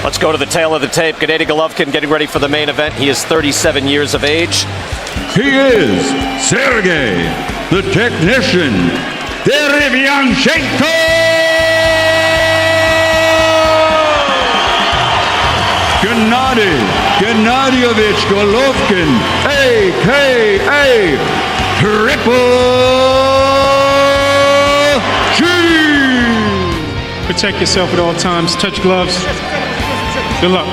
Let's go to the tail of the tape. Gennady Golovkin getting ready for the main event. He is 37 years of age. He is Sergiy, the technician, Derevyanchenko! Gennadyovich Golovkin, a.k.a. Triple G! Protect yourself at all times. Touch gloves. Good luck.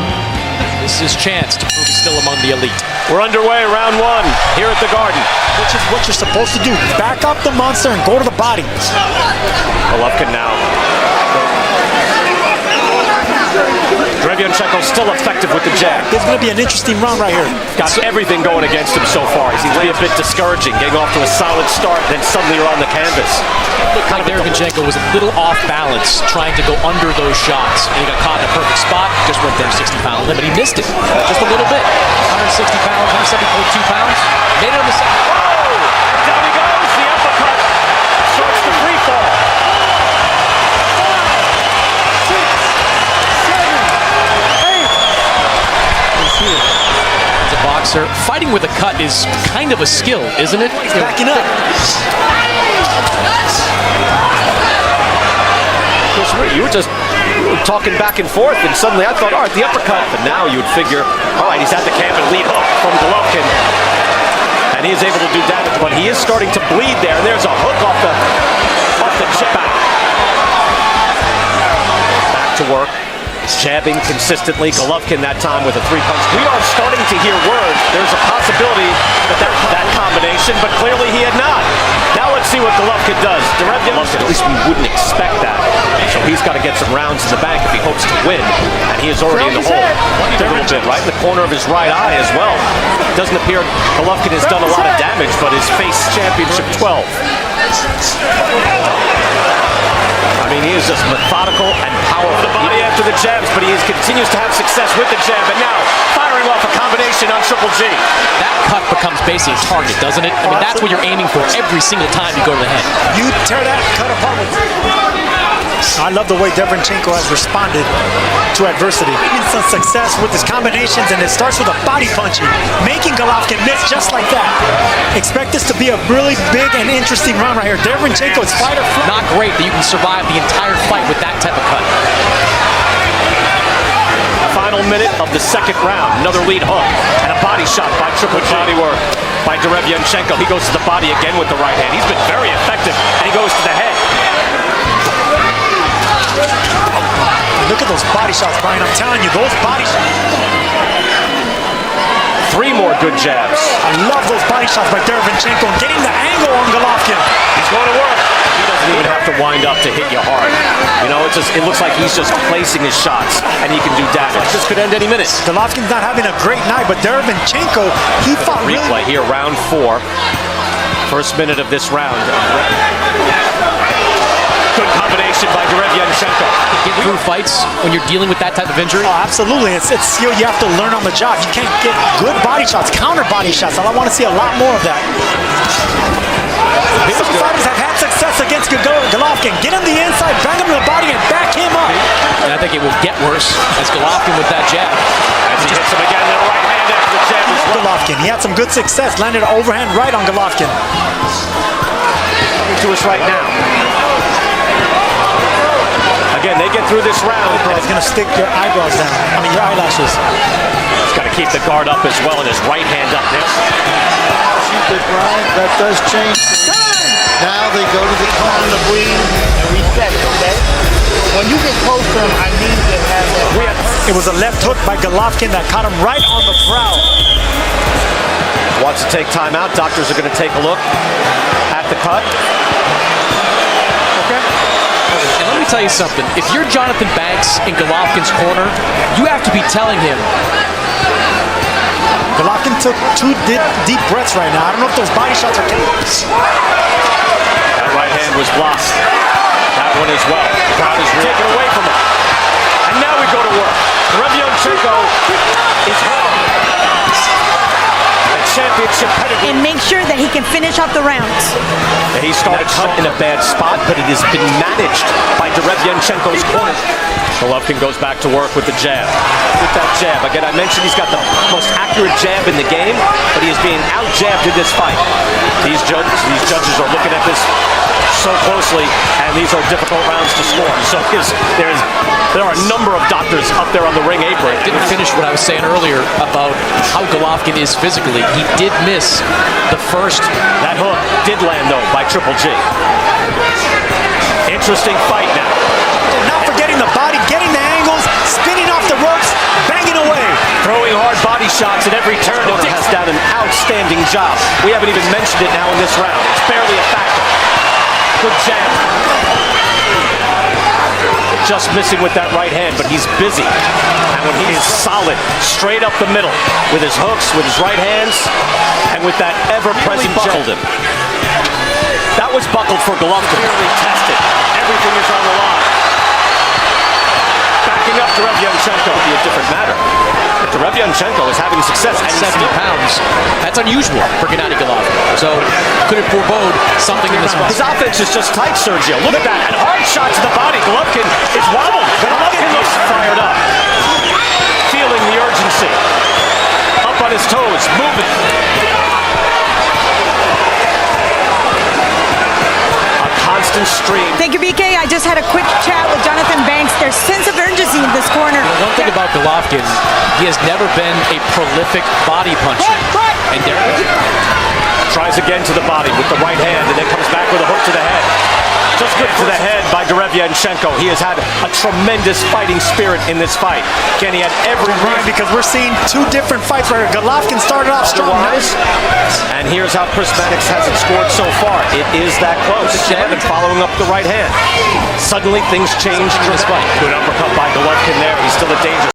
This is his chance to prove he's still among the elite. We're underway, round one, here at the Garden. Which is what you're supposed to do. Back up the monster and go to the body. Golovkin now. Derevyanchenko still effective with the jab. This is going to be an interesting round right here. Got everything going against him so far. He's a bit discouraging, getting off to a solid start, then suddenly you're on the canvas. Looked like Derevyanchenko was a little off balance trying to go under those shots. And he got caught in a perfect spot, just went there 60-pound limit. He missed it just a little bit. 160 pounds, 170.2 pounds. Made it on the second. Oh! Down he goes, the uppercut. Starts the free fall. As a boxer, fighting with a cut is kind of a skill, isn't it? He's backing up. You were just talking back and forth, and suddenly I thought, all right, the uppercut. But now you would figure, all right, he's at the camp and lead hook from Golovkin. And he is able to do damage, but he is starting to bleed there. And there's a hook off the jab. Back to work. Jabbing consistently. Golovkin that time with a three-punch. We are starting to hear word. There's a possibility that combination, but clearly he had not. Now let's see what Golovkin does. Derevyanchenko, at least we wouldn't expect that. So he's got to get some rounds in the bank if he hopes to win. And he is already in the hole. A little bit, right in the corner of his right eye as well. It doesn't appear Golovkin has done a lot of damage, but his face championship 12. I mean, he is just methodical and powerful. The body after the jabs, but he continues to have success with the jab, and now firing off a combination on Triple G. That cut becomes basically a target, doesn't it? I mean, that's what you're aiming for every single time you go to the head. You tear that cut apart. I love the way Derevyanchenko has responded to adversity. Having some success with his combinations, and it starts with a body punching, making Golovkin miss just like that. Expect this to be a really big and interesting round right here. Derevyanchenko is fighter flight. Not great that you can survive the entire fight with that type of cut. Final minute of the second round. Another lead hook and a body shot by Triple G. Body work by Derevyanchenko. He goes to the body again with the right hand. He's been very effective, and he goes to the head. Look at those body shots, Brian. I'm telling you, those body shots. Three more good jabs. I love those body shots by Derevyanchenko and getting the angle on Golovkin. He's going to work. He doesn't even have to wind up to hit you hard. You know, it looks like he's just placing his shots, and he can do damage. This could end any minute. Golovkin's not having a great night, but Derevyanchenko, he fought really well. Replay here, round 4. First minute of this round. Good combination by Derevyanchenko. Get through fights when you're dealing with that type of injury? Oh, absolutely. It's skill you have to learn on the job. You can't get good body shots, counter body shots. I want to see a lot more of that. Some fighters have had success against Golovkin. Get him the inside, bang him to the body, and back him up. And I think it will get worse as Golovkin with that jab. As he hits him again, the right hand after the jab as well. Golovkin, he had some good success, landed an overhand right on Golovkin. Coming to us right now. Again, they get through this round. It's going to stick your eyebrows down. I mean, your eyelashes. He's got to keep the guard up as well, and his right hand up there. Brian, that does change. Now they go to the corner to breathe and reset it, okay? When you get close to him, I need to have that. It was a left hook by Golovkin that caught him right on the brow. Wants to take time out. Doctors are going to take a look at the cut. Okay. And let me tell you something. If you're Jonathan Banks in Golovkin's corner, you have to be telling him. Golovkin took 2 deep breaths right now. I don't know if those body shots are taken. That right hand was blocked. That one as well. The crowd is taken away from him. And now we go to work. Derevyanchenko is home. The championship pedigree and make sure that he can finish off the rounds. He started cut in a bad spot, but it has been managed by Derevyanchenko's corner. Golovkin goes back to work with the jab. With that jab. Again, I mentioned he's got the most accurate jab in the game, but he is being out-jabbed in this fight. These judges are looking at this so closely, and these are difficult rounds to score. So there are a number of doctors up there on the ring apron. Didn't finish what I was saying earlier about how Golovkin is physically. He did miss the first. That hook did land, though, by Triple G. Interesting fight now. Not forgetting the body, getting the angles, spinning off the ropes, banging away. Throwing hard body shots at every turn. It has done an outstanding job. We haven't even mentioned it now in this round. It's barely a factor. Good jab. Just missing with that right hand, but he's busy. And when he is solid, straight up the middle, with his hooks, with his right hands, and with that ever-present buckled him. That was buckled for Golovkin. Clearly tested. Everything is on the line. Backing up Derevyanchenko would be a different matter. But Derevyanchenko is having success at 70 pounds. That's unusual for Gennady Golovkin. So could it forebode something in this fight? His offense is just tight, Sergio. Look at that. And hard shot to the body. Golovkin is wobbled. Golovkin looks fired up. Feeling the urgency. Up on his toes. Moving. A constant stream. Thank you, BK. I just had a quick chat with Jonathan Banks. There's sense of urgency in this corner. One thing about Golovkin, he has never been a prolific body puncher. And Tries again to the body with the right hand and then comes back with a hook to the head. Just good to the head by Derevyanchenko. He has had a tremendous fighting spirit in this fight. Again, he had every Right, because we're seeing two different fights where Golovkin started off strong. And here's how Chris Mannix has it scored so far. It is that close. And following up the right hand. Suddenly things change in this fight. Good uppercut by Golovkin there. He's still a danger.